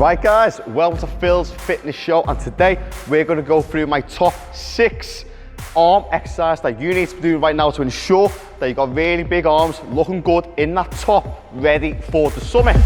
Right guys, welcome to Phil's Fitness Show, and today we're going to go through my top 6 arm exercises that you need to do right now to ensure that you've got really big arms, looking good in that top, ready for the summit.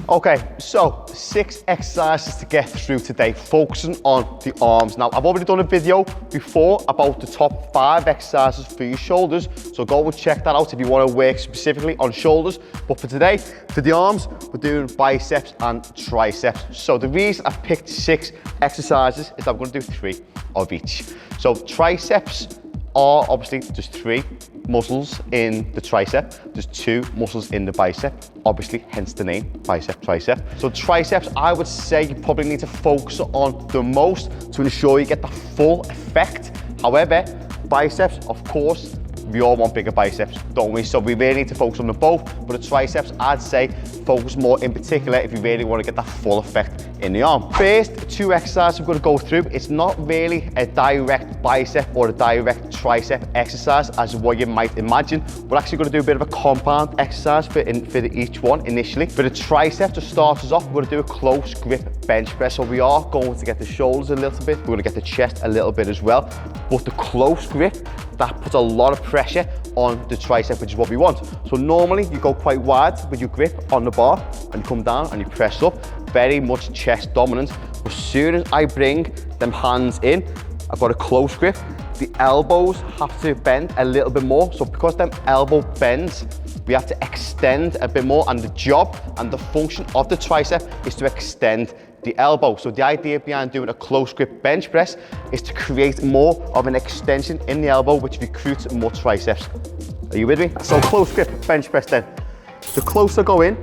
Okay, so 6 exercises to get through today, focusing on the arms. Now, I've already done a video before about the top 5 exercises for your shoulders, so go and check that out if you want to work specifically on shoulders. But for today, for the arms, we're doing biceps and triceps. So the reason I've picked 6 exercises is I'm going to do 3 of each. So triceps are obviously just 3 muscles in the tricep, there's 2 muscles in the bicep, obviously hence the name bicep tricep. So triceps, I would say you probably need to focus on the most to ensure you get the full effect. However, biceps, of course, we all want bigger biceps, don't we? So we really need to focus on them both, but the triceps, I'd say focus more in particular if you really want to get that full effect in the arm. First 2 exercises I'm going to go through, it's not really a direct bicep or a direct tricep exercise as what you might imagine. We're actually going to do a bit of a compound exercise for each one initially. For the tricep, to start us off, we're going to do a close grip bench press. So we are going to get the shoulders a little bit, we're going to get the chest a little bit as well, but the close grip, that puts a lot of pressure on the tricep, which is what we want. So normally you go quite wide with your grip on the bar and you come down and you press up, very much chest dominant. As soon as I bring them hands in, I've got a close grip, the elbows have to bend a little bit more. So because them elbow bends, we have to extend a bit more, and the job and the function of the tricep is to extend the elbow. So the idea behind doing a close grip bench press is to create more of an extension in the elbow, which recruits more triceps. Are you with me? So close grip bench press then. The closer I go in,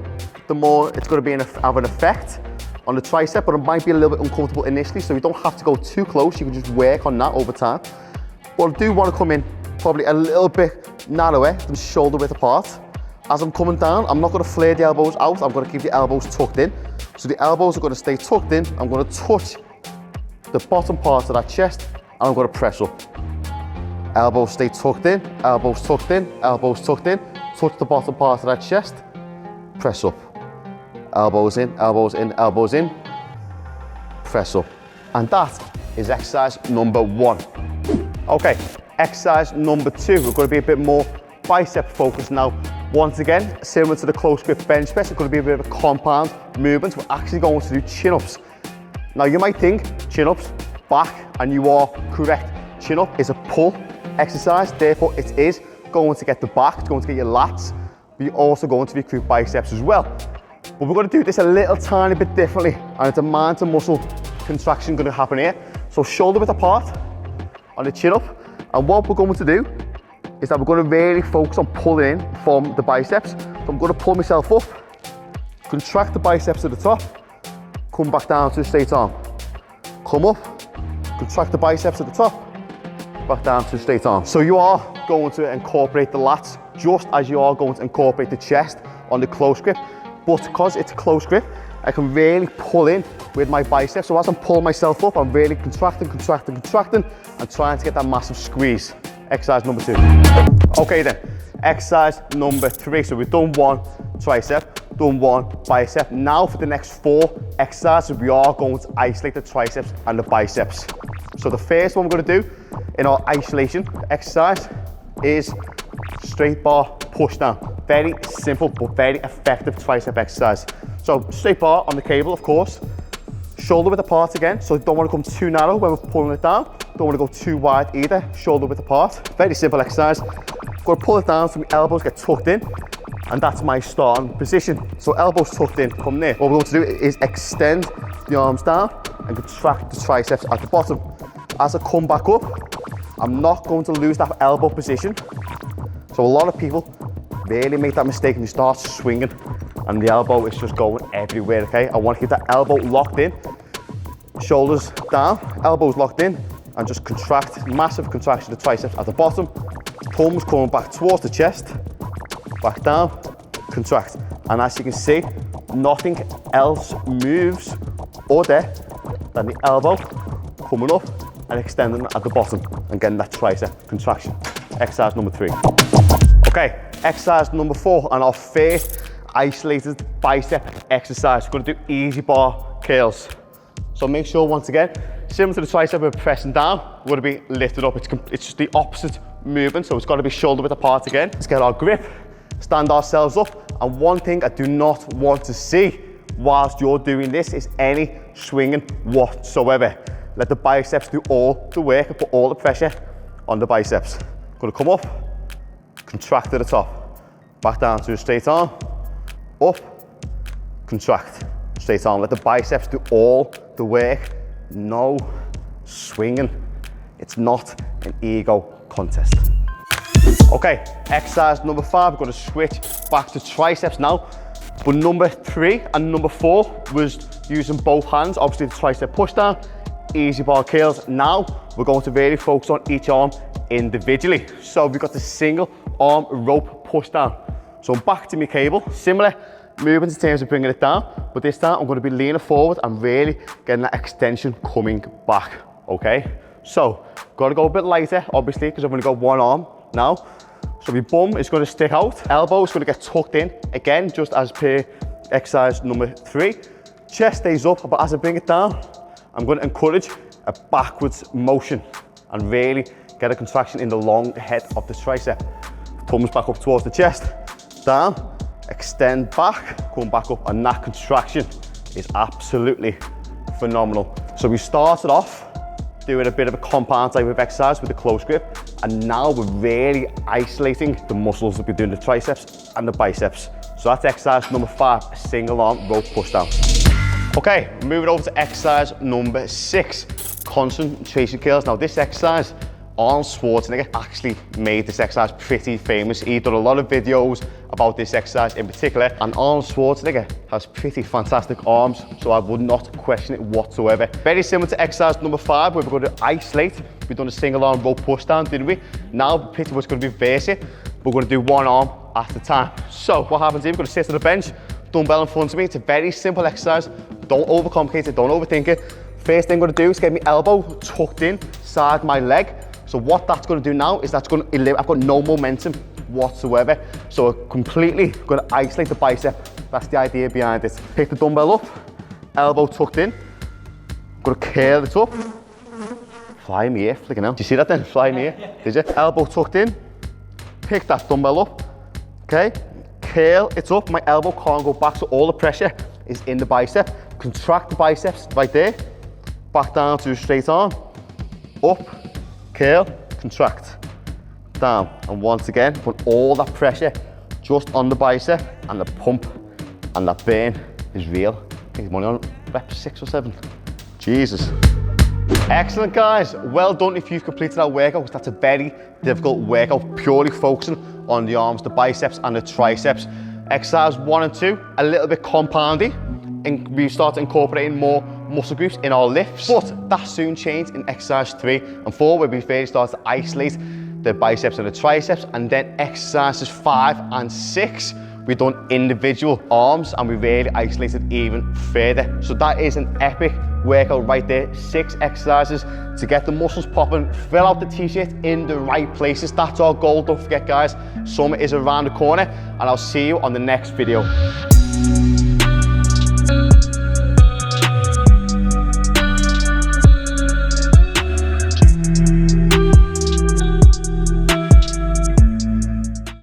the more it's going to be have an effect on the tricep, but it might be a little bit uncomfortable initially, so you don't have to go too close, you can just work on that over time. But I do want to come in probably a little bit narrower than shoulder width apart. As I'm coming down, I'm not going to flare the elbows out, I'm going to keep the elbows tucked in. So the elbows are going to stay tucked in, I'm going to touch the bottom part of that chest, and I'm going to press up. Elbows stay tucked in, elbows tucked in, elbows tucked in, touch the bottom part of that chest, press up. Elbows in, elbows in, elbows in, press up. And that is exercise number 1. Okay, exercise number 2, we're going to be a bit more bicep focused now. Once again, similar to the close grip bench press, it's going to be a bit of a compound movement. We're actually going to do chin-ups. Now you might think chin-ups, back, and you are correct. Chin-up is a pull exercise, therefore it is going to get the back, it's going to get your lats, but you're also going to recruit biceps as well. But we're going to do this a little tiny bit differently, and it's a mind to muscle contraction going to happen here. So shoulder width apart on the chin-up, and what we're going to do is that we're going to really focus on pulling in from the biceps. So I'm going to pull myself up, contract the biceps at the top, come back down to the straight arm. Come up, contract the biceps at the top, back down to the straight arm. So you are going to incorporate the lats just as you are going to incorporate the chest on the close grip. But because it's a close grip, I can really pull in with my biceps. So as I'm pulling myself up, I'm really contracting, contracting, contracting, and trying to get that massive squeeze. Exercise number 2. Okay then, exercise number 3. So we've done 1 tricep, done 1 bicep. Now for the next 4 exercises, we are going to isolate the triceps and the biceps. So the first one we're going to do in our isolation exercise is straight bar push down. Very simple but very effective tricep exercise. So straight bar on the cable, of course. Shoulder width apart again, so don't want to come too narrow when we're pulling it down. Don't want to go too wide either, shoulder width apart. Very simple exercise. Going to pull it down so my elbows get tucked in, and that's my starting position. So elbows tucked in, come there. What we're going to do is extend the arms down and contract the triceps at the bottom. As I come back up, I'm not going to lose that elbow position. So a lot of people really make that mistake and you start swinging and the elbow is just going everywhere, okay? I want to keep that elbow locked in, shoulders down, elbows locked in, and just contract, massive contraction of the triceps at the bottom, palms coming back towards the chest, back down, contract. And as you can see, nothing else moves other than the elbow coming up and extending at the bottom and getting that tricep contraction. Exercise number 3. Okay, exercise number 4 and our first isolated bicep exercise. We're gonna do easy bar curls. So make sure, once again, similar to the tricep, we're pressing down, we're gonna be lifted up. It's just the opposite movement, so it's gotta be shoulder width apart again. Let's get our grip, stand ourselves up, and one thing I do not want to see whilst you're doing this is any swinging whatsoever. Let the biceps do all the work and put all the pressure on the biceps. Gonna come up, contract to the top, back down to a straight arm, up, contract, straight arm. Let the biceps do all the work, no swinging. It's not an ego contest. Okay, exercise number 5, we're gonna switch back to triceps now. But number 3 and number 4 was using both hands, obviously the tricep push down, easy bar curls. Now we're going to really focus on each arm individually. So we've got the single arm rope push down. So back to my cable, similar movement in terms of bringing it down, but this time I'm going to be leaning forward and really getting that extension coming back, okay? So, got to go a bit lighter, obviously, because I've only got one arm now. So my bum is going to stick out, elbows going to get tucked in, again, just as per exercise number 3. Chest stays up, but as I bring it down, I'm going to encourage a backwards motion and really get a contraction in the long head of the tricep. Thumbs back up towards the chest, down, extend back, come back up, and that contraction is absolutely phenomenal. So we started off doing a bit of a compound type of exercise with the close grip, and now we're really isolating the muscles that we're doing the triceps and the biceps. So that's exercise number 5, a single arm rope push down. Okay, moving over to exercise number 6, concentration curls. Now this exercise, Arnold Schwarzenegger actually made this exercise pretty famous. He's done a lot of videos about this exercise in particular, and Arnold Schwarzenegger has pretty fantastic arms, so I would not question it whatsoever. Very similar to exercise number 5, where we're going to isolate. We've done a single arm rope push down, didn't we? Now pretty much going to reverse it. We're going to do one arm at a time. So what happens here, we're going to sit on the bench, dumbbell in front of me. It's a very simple exercise. Don't overcomplicate it, don't overthink it. First thing I'm going to do is get my elbow tucked in, side my leg. So what that's going to do now is that's going to, I've got no momentum whatsoever. So I'm completely going to isolate the bicep. That's the idea behind it. Pick the dumbbell up, elbow tucked in. I'm going to curl it up. Fly me here, flicking out. Did you see that then? Fly me here, did you? Elbow tucked in, pick that dumbbell up, okay? Curl it up, my elbow can't go back, so all the pressure is in the bicep. Contract the biceps right there, back down to a straight arm, up, curl, contract, down, and once again, put all that pressure just on the bicep, and the pump and that burn is real. I think I'm only on rep 6 or 7. Jesus. Excellent, guys. Well done if you've completed that workout, because that's a very difficult workout, purely focusing on the arms, the biceps and the triceps. Exercise 1 and 2, a little bit compounding, and we start incorporating more muscle groups in our lifts, but that soon changed in exercise 3 and 4, where we really start to isolate the biceps and the triceps, and then exercises 5 and 6, we've done individual arms and we really isolated even further. So that is an epic workout right there. 6 exercises to get the muscles popping, fill out the t-shirt in the right places. That's our goal. Don't forget, guys, summer is around the corner, and I'll see you on the next video.